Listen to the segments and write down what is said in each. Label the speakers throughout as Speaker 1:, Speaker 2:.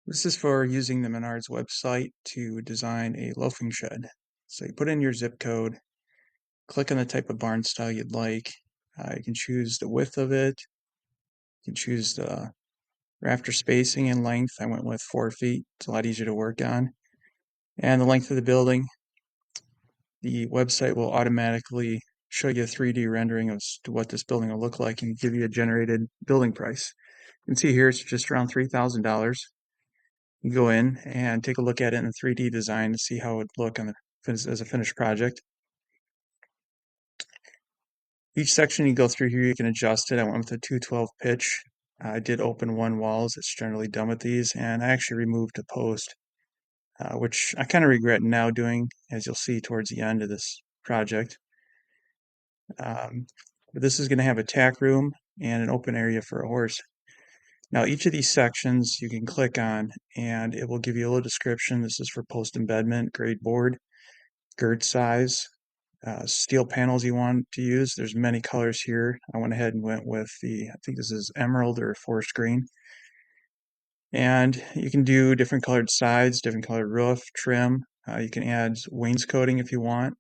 Speaker 1: This is for using the Menards website to design a loafing shed. So you put in your zip code, click on the type of barn style you'd like. You can choose the width of it. You can choose the rafter spacing and length. I went with 4 feet. It's a lot easier to work on. And the length of the building. The website will automatically show you a 3D rendering of what this building will look like and give you a generated building price. You can see here it's just around $3,000. You go in and take a look at it in 3D design to see how it would look on as a finished project. Each section you go through here, you can adjust it. I went with a 212 pitch. I did open one wall, as it's generally done with these, and I actually removed a post, which I kind of regret now doing, as you'll see towards the end of this project. But this is going to have a tack room and an open area for a horse. Now, each of these sections you can click on, and it will give you a little description. This is for post embedment, grade board, girth size, steel panels you want to use. There's many colors here. I went ahead and went with I think this is emerald or forest green. And you can do different colored sides, different colored roof, trim. You can add wainscoting if you want.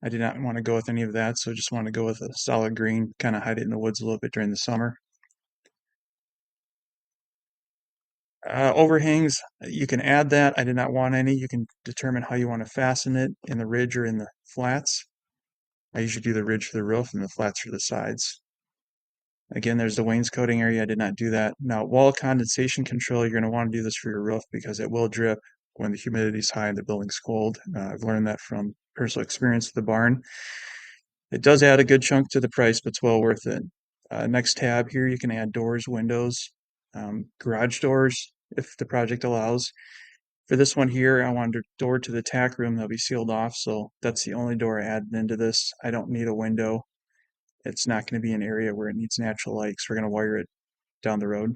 Speaker 1: I did not want to go with any of that, so just want to go with a solid green, kind of hide it in the woods a little bit during the summer. Overhangs, you can add that. I did not want any. You can determine how you want to fasten it in the ridge or in the flats. I usually do the ridge for the roof and the flats for the sides. Again, there's the wainscoting area. I did not do that. Now, wall condensation control, you're going to want to do this for your roof because it will drip when the humidity is high and the building's cold. I've learned that from personal experience with the barn. It does add a good chunk to the price, but it's well worth it. Next tab here, you can add doors, windows, garage doors if the project allows. For this one here, I wanted a door to the tack room that'll be sealed off, so that's the only door I added into this. I don't need a window. It's not going to be an area where it needs natural light, so we're going to wire it down the road.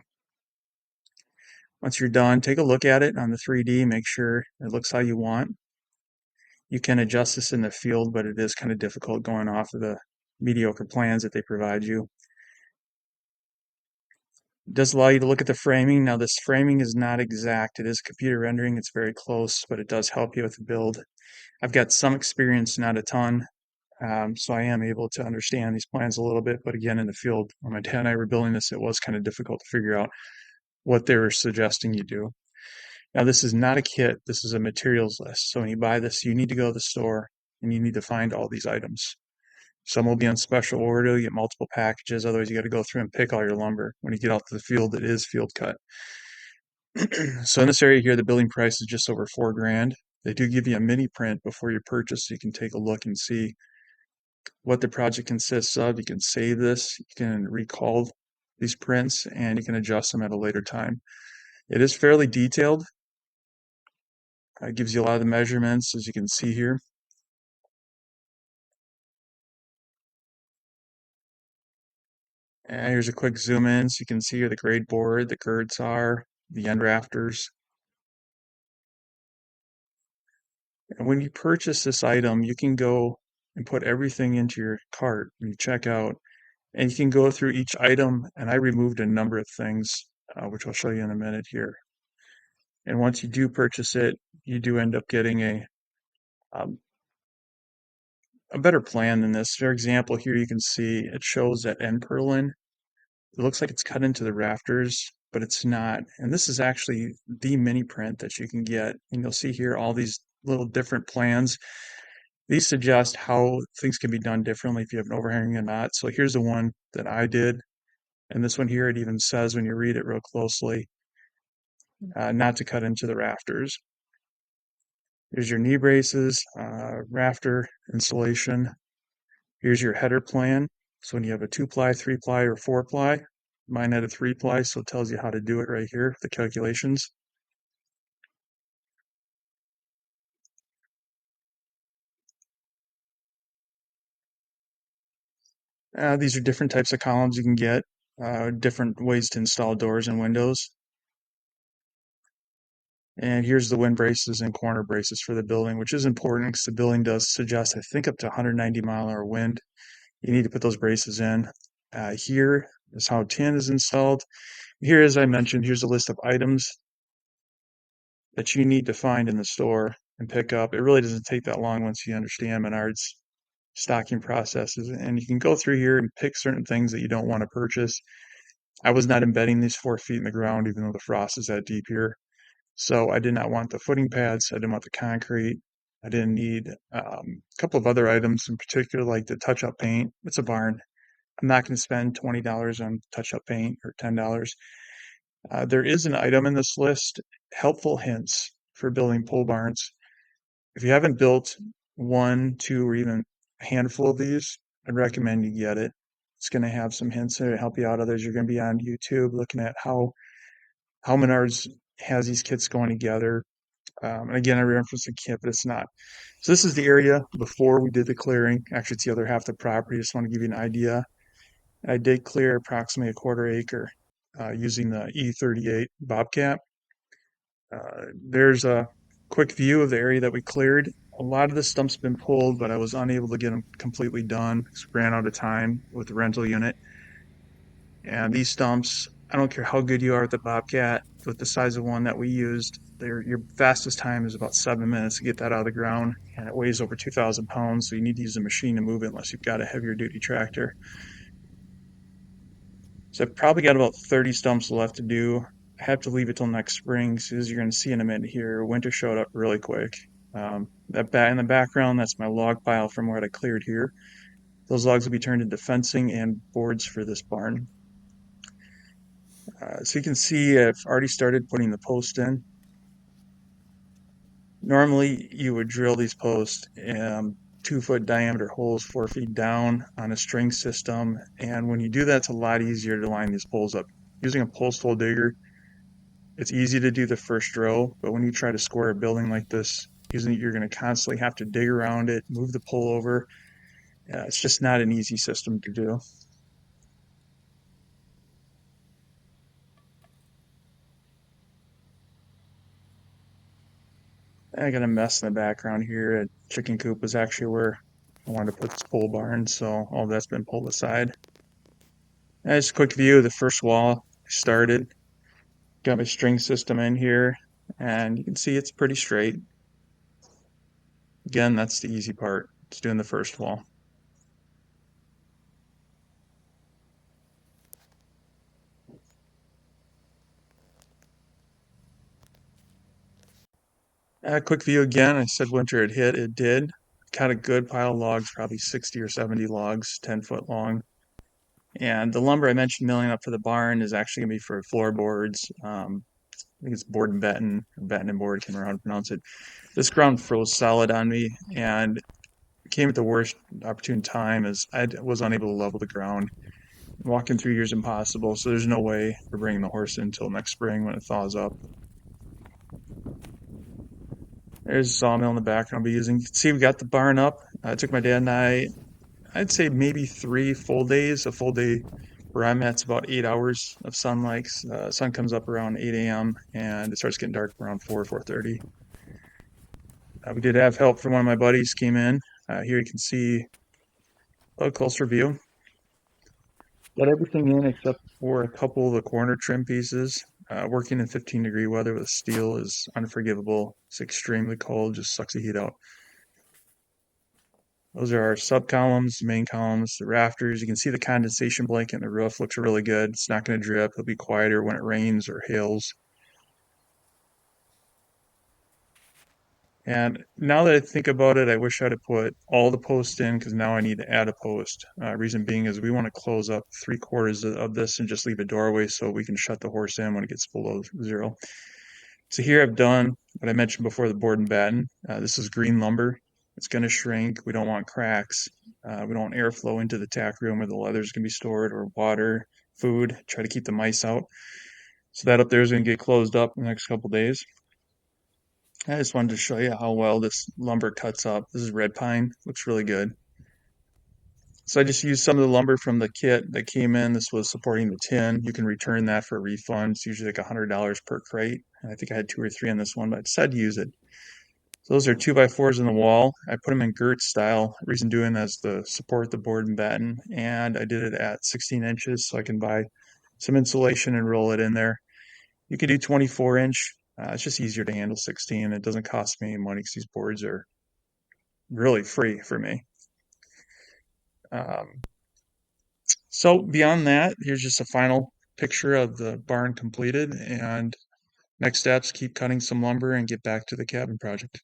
Speaker 1: Once you're done, take a look at it on the 3D, make sure it looks how you want. You can adjust this in the field, but it is kind of difficult going off of the mediocre plans that they provide you. It does allow you to look at the framing. Now, this framing is not exact. It is computer rendering. It's very close, but it does help you with the build. I've got some experience, not a ton, so I am able to understand these plans a little bit. But again, in the field, when my dad and I were building this, it was kind of difficult to figure out what they were suggesting you do. Now, this is not a kit. This is a materials list. So when you buy this, you need to go to the store and you need to find all these items. Some will be on special order. You get multiple packages. Otherwise, you got to go through and pick all your lumber. When you get out to the field, it is field cut. So in this area here, the building price is just over $4,000. They do give you a mini print before you purchase, so you can take a look and see what the project consists of. You can save this. You can recall these prints, and you can adjust them at a later time. It is fairly detailed. It gives you a lot of the measurements, as you can see here. And here's a quick zoom in, so you can see here the grade board, the girths are, the end rafters. And when you purchase this item, you can go and put everything into your cart when you check out, and you can go through each item. And I removed a number of things, which I'll show you in a minute here. And once you do purchase it, you do end up getting um, a better plan than this. For example, here you can see it shows that end purlin. It looks like it's cut into the rafters, but it's not. And this is actually the mini print that you can get. And you'll see here all these little different plans. These suggest how things can be done differently if you have an overhang or not. So here's the one that I did. And this one here, it even says when you read it real closely, not to cut into the rafters. Here's your knee braces, rafter insulation. Here's your header plan. So when you have a 2-ply, 3-ply, or 4-ply, mine had a 3-ply, so it tells you how to do it right here, the calculations. These are different types of columns you can get, different ways to install doors and windows. And here's the wind braces and corner braces for the building, which is important because the building does suggest, I think, up to 190-mile-an-hour wind. You need to put those braces in. Here is how tin is installed. Here, as I mentioned, here's a list of items. that you need to find in the store and pick up. It really doesn't take that long once you understand Menards stocking processes, and you can go through here and pick certain things that you don't want to purchase. I was not embedding these 4 feet in the ground, even though the frost is that deep here. So I did not want the footing pads. I didn't want the concrete. I didn't need a couple of other items in particular, like the touch-up paint. It's a barn. I'm not going to spend $20 on touch-up paint or $10. There is an item in this list, helpful hints for building pole barns. If you haven't built one, two, or even a handful of these, I'd recommend you get it. It's going to have some hints there to help you out. Others, you're going to be on YouTube looking at how Menards has these kits going together. And again, I referenced the kit, but it's not. So this is the area before we did the clearing. Actually, it's the other half of the property. Just want to give you an idea. I did clear approximately a quarter acre using the E38 Bobcat. There's a quick view of the area that we cleared. A lot of the stumps been pulled, but I was unable to get them completely done because we ran out of time with the rental unit. And these stumps, I don't care how good you are with the Bobcat, with the size of one that we used, your fastest time is about 7 minutes to get that out of the ground, and it weighs over 2,000 pounds, so you need to use a machine to move it unless you've got a heavier duty tractor. So I've probably got about 30 stumps left to do. I have to leave it till next spring, so as you're going to see in a minute here, winter showed up really quick. That in the background, that's my log pile from what I cleared here. Those logs will be turned into fencing and boards for this barn. So you can see I've already started putting the post in. Normally you would drill these posts 2 foot diameter holes 4 feet down on a string system, and when you do that, it's a lot easier to line these poles up. Using a post hole digger, it's easy to do the first row, but when you try to square a building like this, you're going to constantly have to dig around it, move the pole over. It's just not an easy system to do. I got a mess in the background here. A chicken coop was actually where I wanted to put this pole barn, so all that's been pulled aside. And just a quick view of the first wall. I started, got my string system in here, and you can see it's pretty straight. Again, that's the easy part. It's doing the first wall. A quick view again. I said winter had hit. It did. Got a good pile of logs, probably 60 or 70 logs, 10 foot long. And the lumber I mentioned milling up for the barn is actually going to be for floorboards. I think it's board and batten and board, I can't remember how to pronounce it. This ground froze solid on me and came at the worst opportune time as I was unable to level the ground. Walking through here is impossible, so there's no way we're bringing the horse in until next spring when it thaws up. There's a sawmill in the background I'll be using. You can see we got the barn up. I took my dad and I'd say maybe 3 full days. A full day where I'm at's about 8 hours of sunlight. Sun comes up around 8 a.m. and it starts getting dark around 4:30. We did have help from one of my buddies came in. Here you can see a closer view. Got everything in except for a couple of the corner trim pieces. Working in 15-degree weather with steel is unforgivable. It's extremely cold, just sucks the heat out. Those are our sub columns, main columns, the rafters. You can see the condensation blanket in the roof looks really good. It's not going to drip. It'll be quieter when it rains or hails. And now that I think about it, I wish I'd have put all the posts in because now I need to add a post. Reason being is we want to close up 3/4 of this and just leave a doorway so we can shut the horse in when it gets below 0. So here I've done what I mentioned before, the board and batten. This is green lumber. It's going to shrink. We don't want cracks. We don't want airflow into the tack room where the leather's going to be stored, or water, food. Try to keep the mice out. So that up there is going to get closed up in the next couple days. I just wanted to show you how well this lumber cuts up. This is red pine. Looks really good. So I just used some of the lumber from the kit that came in. This was supporting the tin. You can return that for a refund. It's usually like $100 per crate. And I think I had 2 or 3 on this one, but I decided to use it. So those are 2x4s in the wall. I put them in girt style. Reason doing that is to support the board and batten. And I did it at 16 inches so I can buy some insulation and roll it in there. You could do 24 inch. It's just easier to handle 16. It doesn't cost me any money because these boards are really free for me. Um, so beyond that, here's just a final picture of the barn completed, and next steps, keep cutting some lumber and get back to the cabin project.